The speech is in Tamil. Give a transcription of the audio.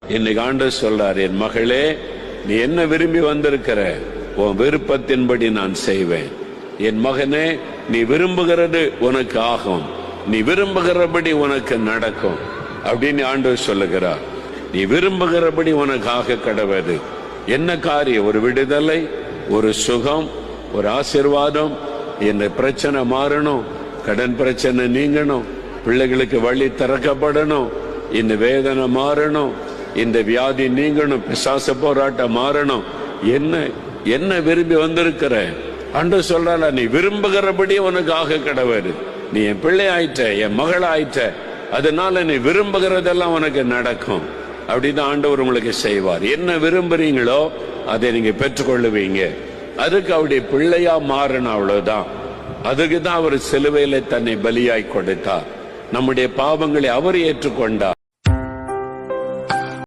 இன்னைக்கு ஆண்டவர் சொல்றார், என் மகளே, நீ என்ன விரும்பி வந்திருக்கிற, உன் விருப்பத்தின்படி நான் செய்வேன். என் மகனே, நீ விரும்புகிறது உனக்கு ஆகும், நீ விரும்புகிறபடி உனக்கு நடக்கும் அப்படின்னு ஆண்டவர் சொல்லுகிறார். நீ விரும்புகிறபடி உனக்கு ஆக கடவுது. என்ன காரியம்? ஒரு விடுதலை, ஒரு சுகம், ஒரு ஆசீர்வாதம். இந்த பிரச்சனை மாறணும், கடன் பிரச்சனை நீங்கணும், பிள்ளைகளுக்கு வழி திறக்கப்படணும், இந்த வேதனை மாறணும், இந்த வியாதி நீங்கணும், பிசாச போராட்டம் மாறணும். என்ன என்ன விரும்பி வந்திருக்கிற? ஆண்டவர் சொல்றால, நீ விரும்புகிறபடி உனக்கு ஆக கடவுது. நீ என் பிள்ளை ஆயிட்ட, என் மகள் ஆயிட்ட, அதனால நீ விரும்புகிறதெல்லாம் உனக்கு நடக்கும். அப்படிதான் ஆண்டவர் உங்களுக்கு செய்வார். என்ன விரும்புறீங்களோ அதை நீங்க பெற்றுக்கொள்ளுவீங்க. அதுக்கு அவருடைய பிள்ளையா மாறணும், அவ்வளவுதான். அதுக்குதான் அவர் சிலுவையில தன்னை பலியாய் கொடுத்தார். நம்முடைய பாவங்களை அவர் ஏற்றுக்கொண்டார்.